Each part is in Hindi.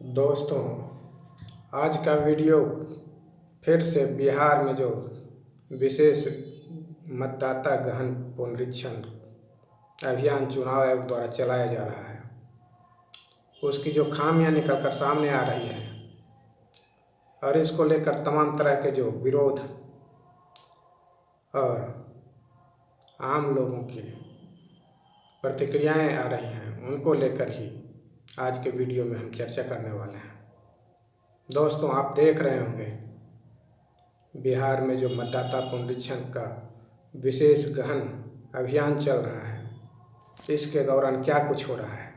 दोस्तों, आज का वीडियो फिर से बिहार में जो विशेष मतदाता गहन पुनरीक्षण अभियान चुनाव आयोग द्वारा चलाया जा रहा है, उसकी जो खामियां निकल कर सामने आ रही हैं और इसको लेकर तमाम तरह के जो विरोध और आम लोगों की प्रतिक्रियाएं आ रही हैं, उनको लेकर ही आज के वीडियो में हम चर्चा करने वाले हैं। दोस्तों, आप देख रहे होंगे बिहार में जो मतदाता पुनरीक्षण का विशेष गहन अभियान चल रहा है, इसके दौरान क्या कुछ हो रहा है।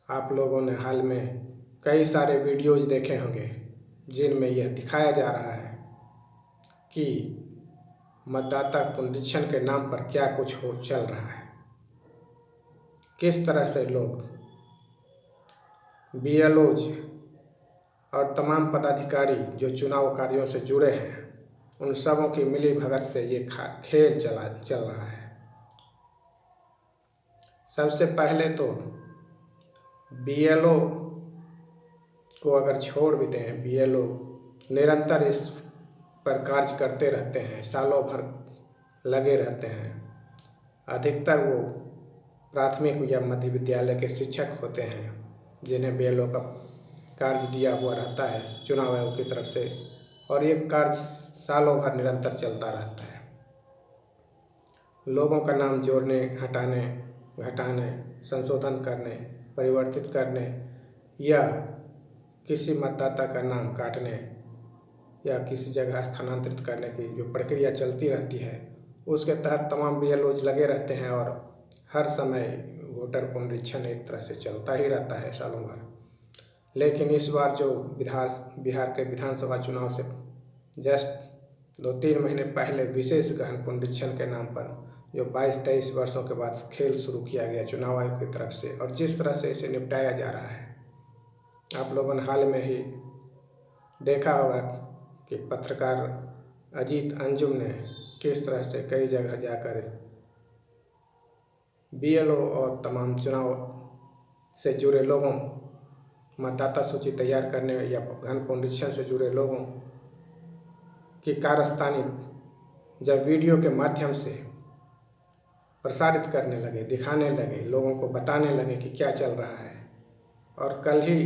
आप लोगों ने हाल में कई सारे वीडियोज देखे होंगे जिनमें यह दिखाया जा रहा है कि मतदाता पुनरीक्षण के नाम पर क्या कुछ चल रहा है, किस तरह से लोग BLOज और तमाम पदाधिकारी जो चुनाव कार्यों से जुड़े हैं, उन सबों की मिली भगत से ये खेल चल रहा है। सबसे पहले तो BLO को अगर छोड़ भी दें, BLO निरंतर इस पर कार्य करते रहते हैं, सालों भर लगे रहते हैं। अधिकतर वो प्राथमिक या मध्य विद्यालय के शिक्षक होते हैं जिन्हें BLO का कार्य दिया हुआ रहता है चुनाव आयोग की तरफ से, और ये कार्य सालों भर निरंतर चलता रहता है। लोगों का नाम जोड़ने, हटाने, घटाने, संशोधन करने, परिवर्तित करने या किसी मतदाता का नाम काटने या किसी जगह स्थानांतरित करने की जो प्रक्रिया चलती रहती है, उसके तहत तमाम BLOज लगे रहते हैं और हर समय वोटर पुनरीक्षण एक तरह से चलता ही रहता है सालों भर। लेकिन इस बार जो बिहार के विधानसभा चुनाव से जस्ट 2-3 महीने पहले विशेष गहन पुनरीक्षण के नाम पर जो 22-23 वर्षों के बाद खेल शुरू किया गया चुनाव आयोग की तरफ से, और जिस तरह से इसे निपटाया जा रहा है, आप लोगों ने हाल में ही देखा होगा कि पत्रकार अजीत अंजुम ने किस तरह से कई जगह जाकर BLO और तमाम चुनाव से जुड़े लोगों, मतदाता सूची तैयार करने या गहन पुनरीक्षण से जुड़े लोगों की कारस्तानी जब वीडियो के माध्यम से प्रसारित करने लगे, दिखाने लगे, लोगों को बताने लगे कि क्या चल रहा है। और कल ही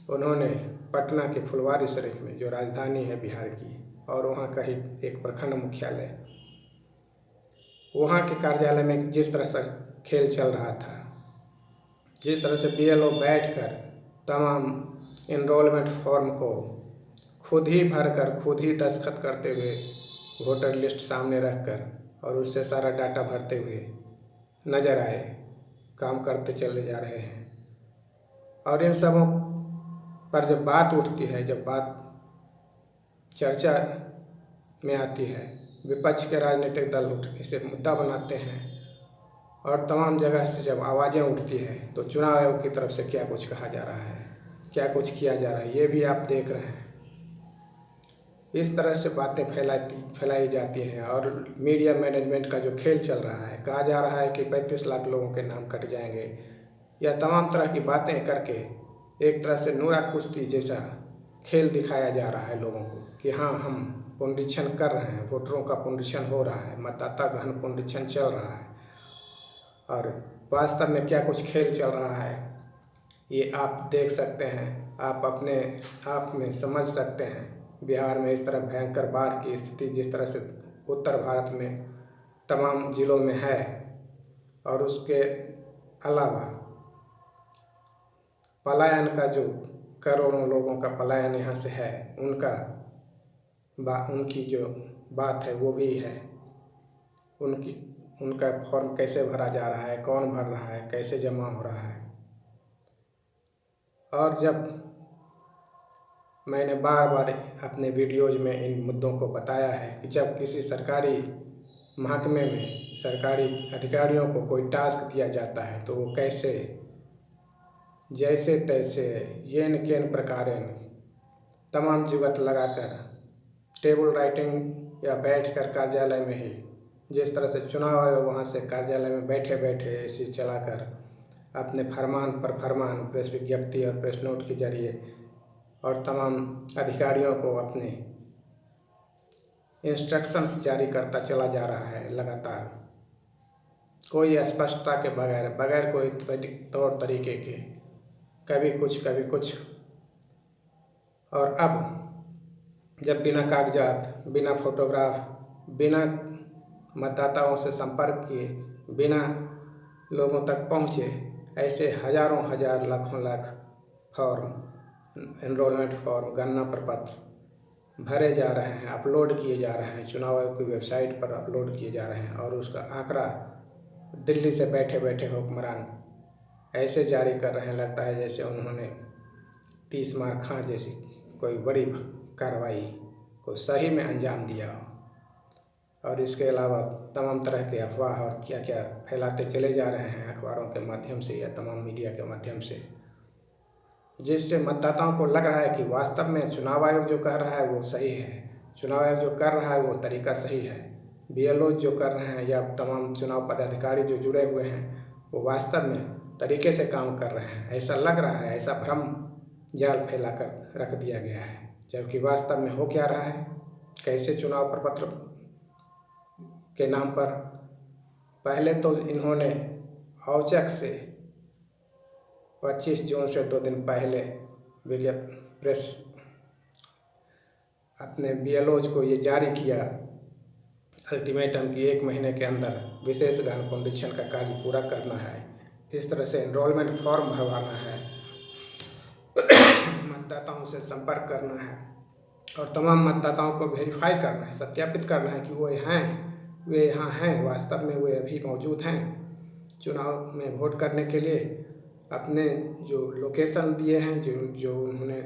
उन्होंने पटना के फुलवारीशरीफ में, जो राजधानी है बिहार की, और वहाँ का ही एक प्रखंड मुख्यालय, वहाँ के कार्यालय में जिस तरह से खेल चल रहा था, जिस तरह से BLO बैठकर तमाम इनरोलमेंट फॉर्म को खुद ही भरकर, खुद ही दस्तखत करते हुए, वोटर लिस्ट सामने रखकर और उससे सारा डाटा भरते हुए नजर आए, काम करते चले जा रहे हैं। और इन सबों पर जब बात उठती है, जब बात चर्चा में आती है, विपक्ष के राजनीतिक दल इसे मुद्दा बनाते हैं और तमाम जगह से जब आवाज़ें उठती हैं, तो चुनाव आयोग की तरफ से क्या कुछ कहा जा रहा है, क्या कुछ किया जा रहा है, ये भी आप देख रहे हैं। इस तरह से बातें फैलाई जाती हैं और मीडिया मैनेजमेंट का जो खेल चल रहा है, कहा जा रहा है कि 35 लाख लोगों के नाम कट जाएंगे, या तमाम तरह की बातें करके एक तरह से नूरा कुश्ती जैसा खेल दिखाया जा रहा है लोगों को कि हाँ, हम पुनरीक्षण कर रहे हैं, वोटरों का पुनरीक्षण हो रहा है, मतदाता गहन पुनरीक्षण चल रहा है। और वास्तव में क्या कुछ खेल चल रहा है, ये आप देख सकते हैं, आप अपने आप में समझ सकते हैं। बिहार में इस तरह भयंकर बाढ़ की स्थिति जिस तरह से उत्तर भारत में तमाम जिलों में है, और उसके अलावा पलायन का जो करोड़ों लोगों का पलायन यहाँ से है, उनकी जो बात है वो भी है। उनका फॉर्म कैसे भरा जा रहा है, कौन भर रहा है, कैसे जमा हो रहा है। और जब मैंने बार बार अपने वीडियोज में इन मुद्दों को बताया है कि जब किसी सरकारी महकमे में सरकारी अधिकारियों को कोई टास्क दिया जाता है, तो वो कैसे जैसे तैसे येन केन प्रकारेण तमाम जुगत लगाकर टेबल राइटिंग या बैठकर कार्यालय में ही, जिस तरह से चुनाव आयोग वहाँ से कार्यालय में बैठे बैठे AC चलाकर अपने फरमान पर फरमान, प्रेस विज्ञप्ति और प्रेस नोट के जरिए और तमाम अधिकारियों को अपने इंस्ट्रक्शंस जारी करता चला जा रहा है लगातार, कोई स्पष्टता के बगैर कोई तौर तरीके के, कभी कुछ। और अब जब बिना कागजात, बिना फोटोग्राफ, बिना मतदाताओं से संपर्क किए, बिना लोगों तक पहुँचे, ऐसे हजारों हजार लाखों लाख फॉर्म, एनरोलमेंट फॉर्म, गणना प्रपत्र भरे जा रहे हैं, अपलोड किए जा रहे हैं, चुनाव आयोग की वेबसाइट पर अपलोड किए जा रहे हैं। और उसका आंकड़ा दिल्ली से बैठे बैठे हुक्मरान ऐसे जारी कर रहे हैं, लगता है जैसे उन्होंने 30 मार खां जैसी कोई बड़ी कार्रवाई को सही में अंजाम दिया हो। और इसके अलावा तमाम तरह के अफवाह और क्या क्या फैलाते चले जा रहे हैं अखबारों के माध्यम से या तमाम मीडिया के माध्यम से, जिससे मतदाताओं को लग रहा है कि वास्तव में चुनाव आयोग जो कह रहा है वो सही है, चुनाव आयोग जो कर रहा है वो तरीका सही है, BLO जो कर रहे हैं या तमाम चुनाव पदाधिकारी जो जुड़े हुए हैं वो वास्तव में तरीके से काम कर रहे हैं, ऐसा लग रहा है। ऐसा भ्रम जाल फैला कर रख दिया गया है, जबकि वास्तव में हो क्या रहा है। कैसे चुनाव प्रपत्र के नाम पर पहले तो इन्होंने औचक से 25 जून से 2 दिन पहले प्रेस अपने BLOज को ये जारी किया अल्टीमेटम की 1 महीने के अंदर विशेष गहन फाउंडेशन का कार्य पूरा करना है, इस तरह से एनरोलमेंट फॉर्म भरवाना है, मतदाताओं से संपर्क करना है और तमाम मतदाताओं को वेरीफाई करना है, सत्यापित करना है कि वे यहाँ हैं, वास्तव में वे अभी मौजूद हैं, चुनाव में वोट करने के लिए अपने जो लोकेशन दिए हैं, जो उन्होंने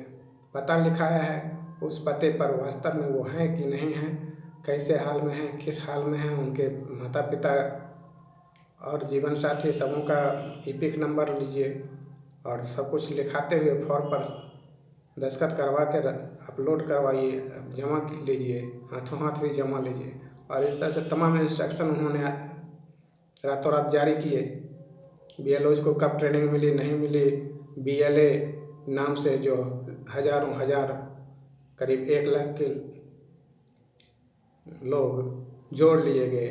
पता लिखाया है, उस पते पर वास्तव में वो हैं कि नहीं हैं, कैसे हाल में हैं, किस हाल में हैं, उनके माता पिता और जीवन साथी सबों का EPIC नंबर लीजिए और सब कुछ लिखाते हुए फॉर्म पर दस्तखत करवा के अपलोड करवाइए, जमा लीजिए, हाथों हाथ भी जमा लीजिए। और इस तरह से तमाम इंस्ट्रक्शन उन्होंने रातों रात जारी किए। BLOज को कब ट्रेनिंग मिली नहीं मिली, BLA नाम से जो हजारों हजार करीब 1 लाख के लोग जोड़ लिए गए,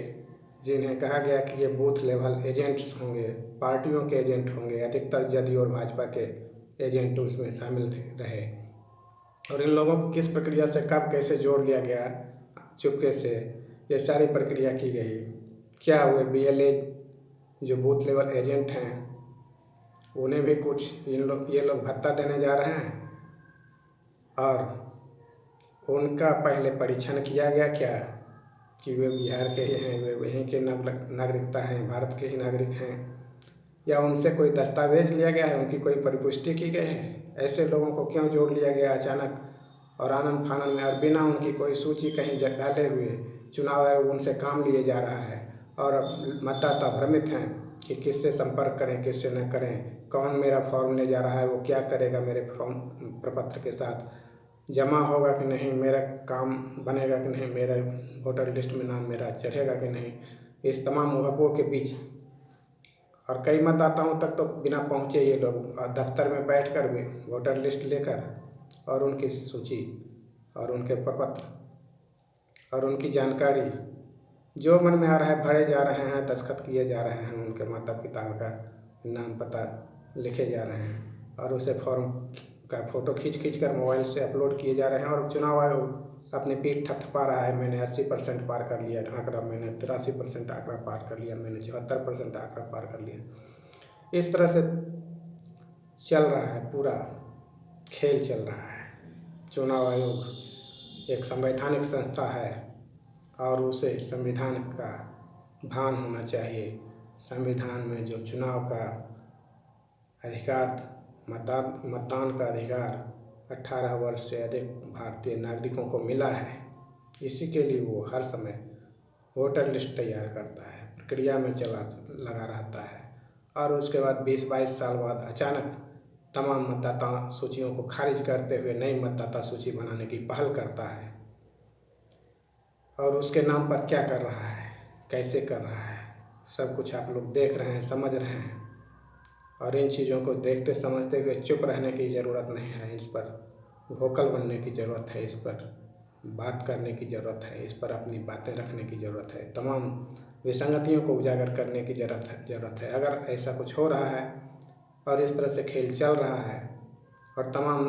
जिन्हें कहा गया कि ये बूथ लेवल एजेंट्स होंगे, पार्टियों के एजेंट होंगे, अधिकतर जदयू और भाजपा के एजेंट उसमें शामिल रहे। और इन लोगों को किस प्रक्रिया से कब कैसे जोड़ लिया गया, चुपके से ये सारी प्रक्रिया की गई। क्या हुए BLA जो बूथ लेवल एजेंट हैं उन्हें भी कुछ ये लोग भत्ता देने जा रहे हैं, और उनका पहले परीक्षण किया गया क्या कि वे बिहार के ही हैं, वे वहीं के नागरिकता हैं, भारत के ही नागरिक हैं, या उनसे कोई दस्तावेज लिया गया है, उनकी कोई परिपुष्टि की गई है। ऐसे लोगों को क्यों जोड़ लिया गया अचानक और आनन फानन में, और बिना उनकी कोई सूची कहीं डाले हुए चुनाव आयोग उनसे काम लिए जा रहा है। और अब मतदाता भ्रमित हैं कि किससे संपर्क करें, किससे न करें, कौन मेरा फॉर्म ले जा रहा है, वो क्या करेगा, मेरे फॉर्म प्रपत्र के साथ जमा होगा कि नहीं, मेरा काम बनेगा कि नहीं, मेरा वोटर लिस्ट में नाम मेरा चढ़ेगा कि नहीं। इस तमाम मुहब्बों के बीच और कई मतदाताओं तक तो बिना पहुँचे ये लोग दफ्तर में बैठकर भी वोटर लिस्ट लेकर और उनकी सूची और उनके प्रपत्र और उनकी जानकारी जो मन में आ रहा है भरे जा रहे हैं, दस्तखत किए जा रहे हैं, उनके माता पिता का नाम पता लिखे जा रहे हैं और उसे फॉर्म का फ़ोटो खींच कर मोबाइल से अपलोड किए जा रहे हैं। और चुनाव आयोग अपनी पीठ थपथपा रहा है, मैंने 80% पार कर लिया आंकड़ा, मैंने 83% आंकड़ा पार कर लिया, मैंने 74% आंकड़ा पार कर लिया। इस तरह से चल रहा है, पूरा खेल चल रहा है। चुनाव आयोग एक संवैधानिक संस्था है और उसे संविधान का भान होना चाहिए। संविधान में जो चुनाव का अधिकार, मतदान का अधिकार 18 वर्ष से अधिक भारतीय नागरिकों को मिला है, इसी के लिए वो हर समय वोटर लिस्ट तैयार करता है, प्रक्रिया में लगा रहता है और उसके बाद 20-22 साल बाद अचानक तमाम मतदाता सूचियों को खारिज करते हुए नई मतदाता सूची बनाने की पहल करता है। और उसके नाम पर क्या कर रहा है, कैसे कर रहा है, सब कुछ आप लोग देख रहे हैं, समझ रहे हैं। और इन चीज़ों को देखते समझते हुए चुप रहने की ज़रूरत नहीं है। इस पर वोकल बनने की ज़रूरत है, इस पर बात करने की ज़रूरत है, इस पर अपनी बातें रखने की ज़रूरत है, तमाम विसंगतियों को उजागर करने की ज़रूरत है। अगर ऐसा कुछ हो रहा है और इस तरह से खेल चल रहा है और तमाम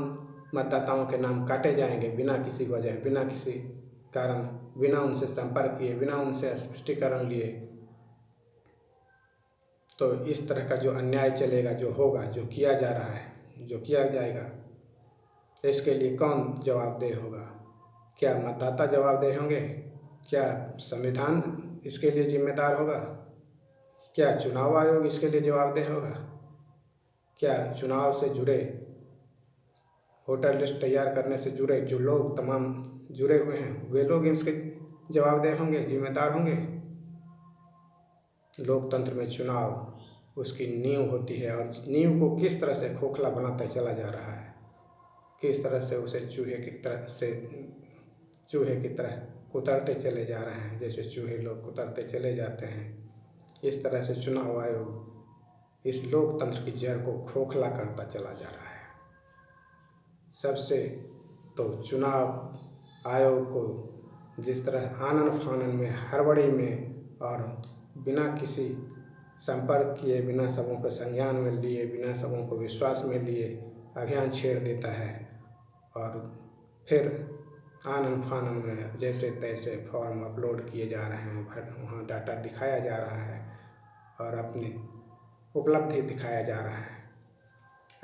मतदाताओं के नाम काटे जाएंगे बिना किसी वजह, बिना किसी कारण, बिना उनसे संपर्क किए, बिना उनसे स्पष्टीकरण लिए, तो इस तरह का जो अन्याय चलेगा, जो होगा, जो किया जा रहा है, जो किया जाएगा, इसके लिए कौन जवाबदेह होगा? क्या मतदाता जवाबदेह होंगे? क्या संविधान इसके लिए जिम्मेदार होगा? क्या चुनाव आयोग इसके लिए जवाबदेह होगा? क्या चुनाव से जुड़े, वोटर लिस्ट तैयार करने से जुड़े जो लोग तमाम जुड़े हुए हैं, वे लोग इसके जवाबदेह होंगे, जिम्मेदार होंगे? लोकतंत्र में चुनाव उसकी नींव होती है और नींव को किस तरह से खोखला बनाता चला जा रहा है, किस तरह से उसे चूहे की तरह कुतरते चले जा रहे हैं। जैसे चूहे लोग कुतरते चले जाते हैं, इस तरह से चुनाव आयोग इस लोकतंत्र की जड़ को खोखला करता चला जा रहा है। सबसे तो चुनाव आयोग को जिस तरह आनन फानन में, हड़बड़ी में और बिना किसी संपर्क किए, बिना सबों को संज्ञान में लिए, बिना सबों को विश्वास में लिए अभियान छेड़ देता है और फिर आनन फानन में जैसे तैसे फॉर्म अपलोड किए जा रहे हैं, वहाँ डाटा दिखाया जा रहा है और अपनी उपलब्धि दिखाया जा रहा है।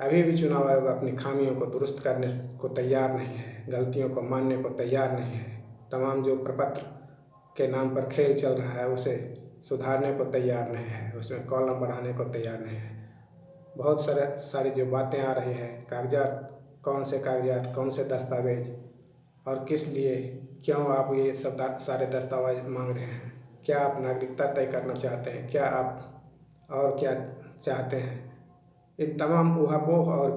अभी भी चुनाव आयोग अपनी खामियों को दुरुस्त करने को तैयार नहीं है, गलतियों को मानने को तैयार नहीं है। तमाम जो प्रपत्र के नाम पर खेल चल रहा है उसे सुधारने को तैयार नहीं है, उसमें कॉलम बढ़ाने को तैयार नहीं है। बहुत सारी जो बातें आ रही हैं, कागजात, कौन से कागजात, कौन से दस्तावेज और किस लिए, क्यों आप ये सब सारे दस्तावेज मांग रहे हैं? क्या आप नागरिकता तय करना चाहते हैं? क्या आप और क्या चाहते हैं? इन तमाम ऊहापोह और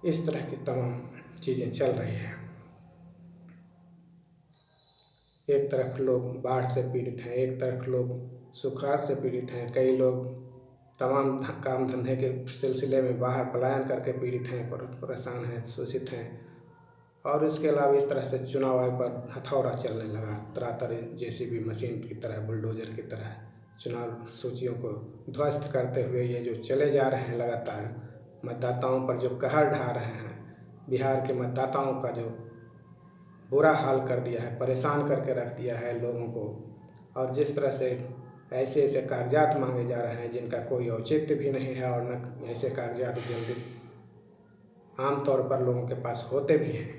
इस तरह की तमाम चीज़ें चल रही हैं। एक तरफ लोग बाढ़ से पीड़ित हैं, एक तरफ लोग सुखाड़ से पीड़ित हैं, कई लोग तमाम काम धंधे के सिलसिले में बाहर पलायन करके पीड़ित हैं, परेशान हैं, शोषित हैं। और इसके अलावा इस तरह से चुनाव आयोग पर हथौड़ा चलने लगा, तरह तरह जेसीबी मशीन की तरह, बुलडोजर की तरह चुनाव सूचियों को ध्वस्त करते हुए ये जो चले जा रहे हैं, लगातार मतदाताओं पर जो कहर ढा रहे हैं, बिहार के मतदाताओं का जो बुरा हाल कर दिया है, परेशान करके रख दिया है लोगों को। और जिस तरह से ऐसे ऐसे कागजात मांगे जा रहे हैं जिनका कोई औचित्य भी नहीं है और न ऐसे कागजात जल्दी आम तौर पर लोगों के पास होते भी हैं।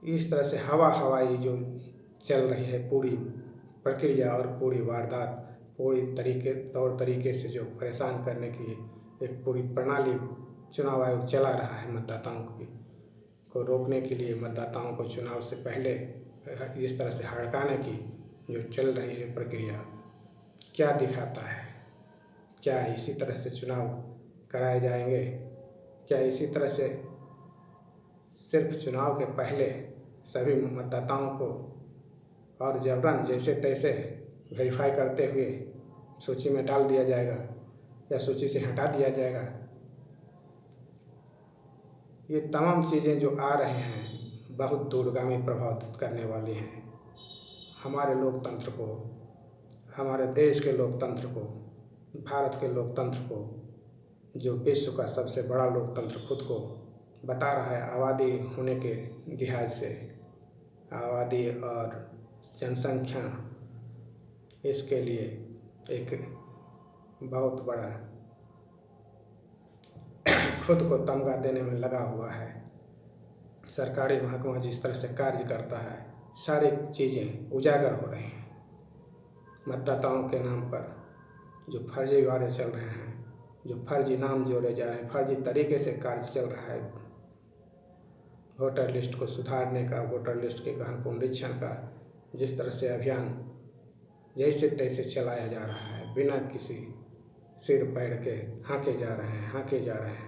इस तरह से हवाई जो चल रही है पूरी प्रक्रिया और पूरी वारदात, पूरी तौर तरीके से जो परेशान करने की एक पूरी प्रणाली चुनाव आयोग चला रहा है मतदाताओं को रोकने के लिए, मतदाताओं को चुनाव से पहले इस तरह से हड़काने की जो चल रही है प्रक्रिया, क्या दिखाता है? क्या इसी तरह से चुनाव कराए जाएंगे? क्या इसी तरह से सिर्फ चुनाव के पहले सभी मतदाताओं को और जबरन जैसे तैसे वेरीफाई करते हुए सूची में डाल दिया जाएगा या सूची से हटा दिया जाएगा? ये तमाम चीज़ें जो आ रही हैं बहुत दूरगामी प्रभाव करने वाली हैं हमारे लोकतंत्र को, हमारे देश के लोकतंत्र को, भारत के लोकतंत्र को, जो विश्व का सबसे बड़ा लोकतंत्र खुद को बता रहा है आबादी होने के लिहाज से, आबादी और जनसंख्या इसके लिए एक बहुत बड़ा खुद को तमगा देने में लगा हुआ है। सरकारी महकमा जिस तरह से कार्य करता है, सारी चीज़ें उजागर हो रही हैं। मतदाताओं के नाम पर जो फर्जीवाड़े चल रहे हैं, जो फर्जी नाम जोड़े जा रहे हैं, फर्जी तरीके से कार्य चल रहा है, वोटर लिस्ट को सुधारने का, वोटर लिस्ट के गहन पुनरीक्षण का जिस तरह से अभियान जैसे तैसे चलाया जा रहा है, बिना किसी सिर पैर के हाँके जा रहे हैं।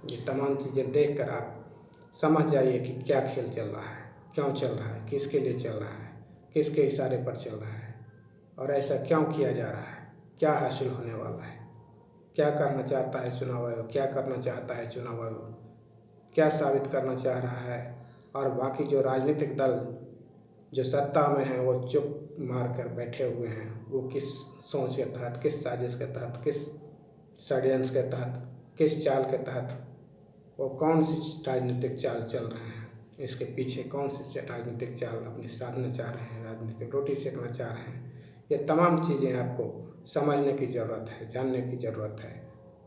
ये तमाम चीज़ें देखकर आप समझ जाइए कि क्या खेल चल रहा है, क्यों चल रहा है, किसके लिए चल रहा है, किसके इशारे पर चल रहा है और ऐसा क्यों किया जा रहा है, क्या हासिल होने वाला है, क्या करना चाहता है चुनाव आयोग, क्या करना चाहता है चुनाव आयोग, क्या साबित करना चाह रहा है। और बाकी जो राजनीतिक दल जो सत्ता में हैं वो चुप मार कर बैठे हुए हैं, वो किस सोच के तहत, किस साजिश के तहत, किस षड्यंत्र के तहत, किस चाल के तहत, वो कौन सी राजनीतिक चाल चल रहे हैं, इसके पीछे कौन सी राजनीतिक चाल अपनी साधना चाह रहे हैं, राजनीतिक रोटी सेकना चाह रहे हैं, ये तमाम चीज़ें आपको समझने की ज़रूरत है, जानने की ज़रूरत है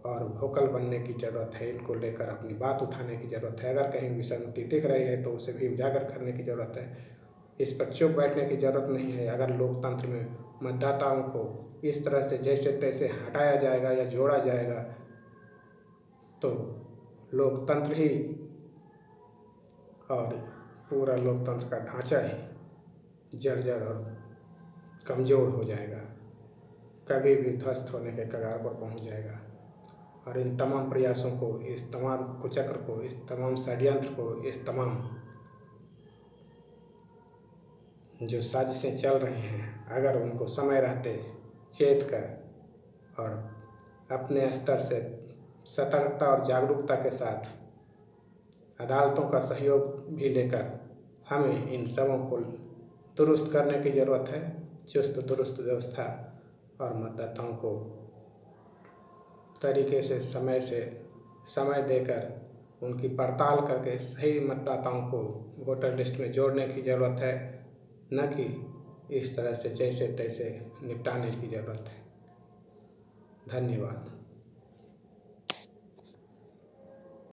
और वोकल बनने की ज़रूरत है। इनको लेकर अपनी बात उठाने की ज़रूरत है। अगर कहीं विसंगति दिख रही है तो उसे भी उजागर करने की ज़रूरत है। इस पर चुप बैठने की ज़रूरत नहीं है। अगर लोकतंत्र में मतदाताओं को इस तरह से जैसे तैसे हटाया जाएगा या जोड़ा जाएगा तो लोकतंत्र ही और पूरा लोकतंत्र का ढांचा ही जर्जर और कमज़ोर हो जाएगा, कभी भी ध्वस्त होने के कगार पर पहुंच जाएगा। और इन तमाम प्रयासों को, इस तमाम कुचक्र को, इस तमाम षड्यंत्र को, इस तमाम जो साजिशें चल रही हैं, अगर उनको समय रहते चेत कर और अपने स्तर से सतर्कता और जागरूकता के साथ अदालतों का सहयोग भी लेकर हमें इन सबों को दुरुस्त करने की ज़रूरत है। चुस्त दुरुस्त व्यवस्था और मतदाताओं को तरीके से समय देकर उनकी पड़ताल करके सही मतदाताओं को वोटर लिस्ट में जोड़ने की ज़रूरत है, न कि इस तरह से जैसे तैसे निपटाने की ज़रूरत है। धन्यवाद।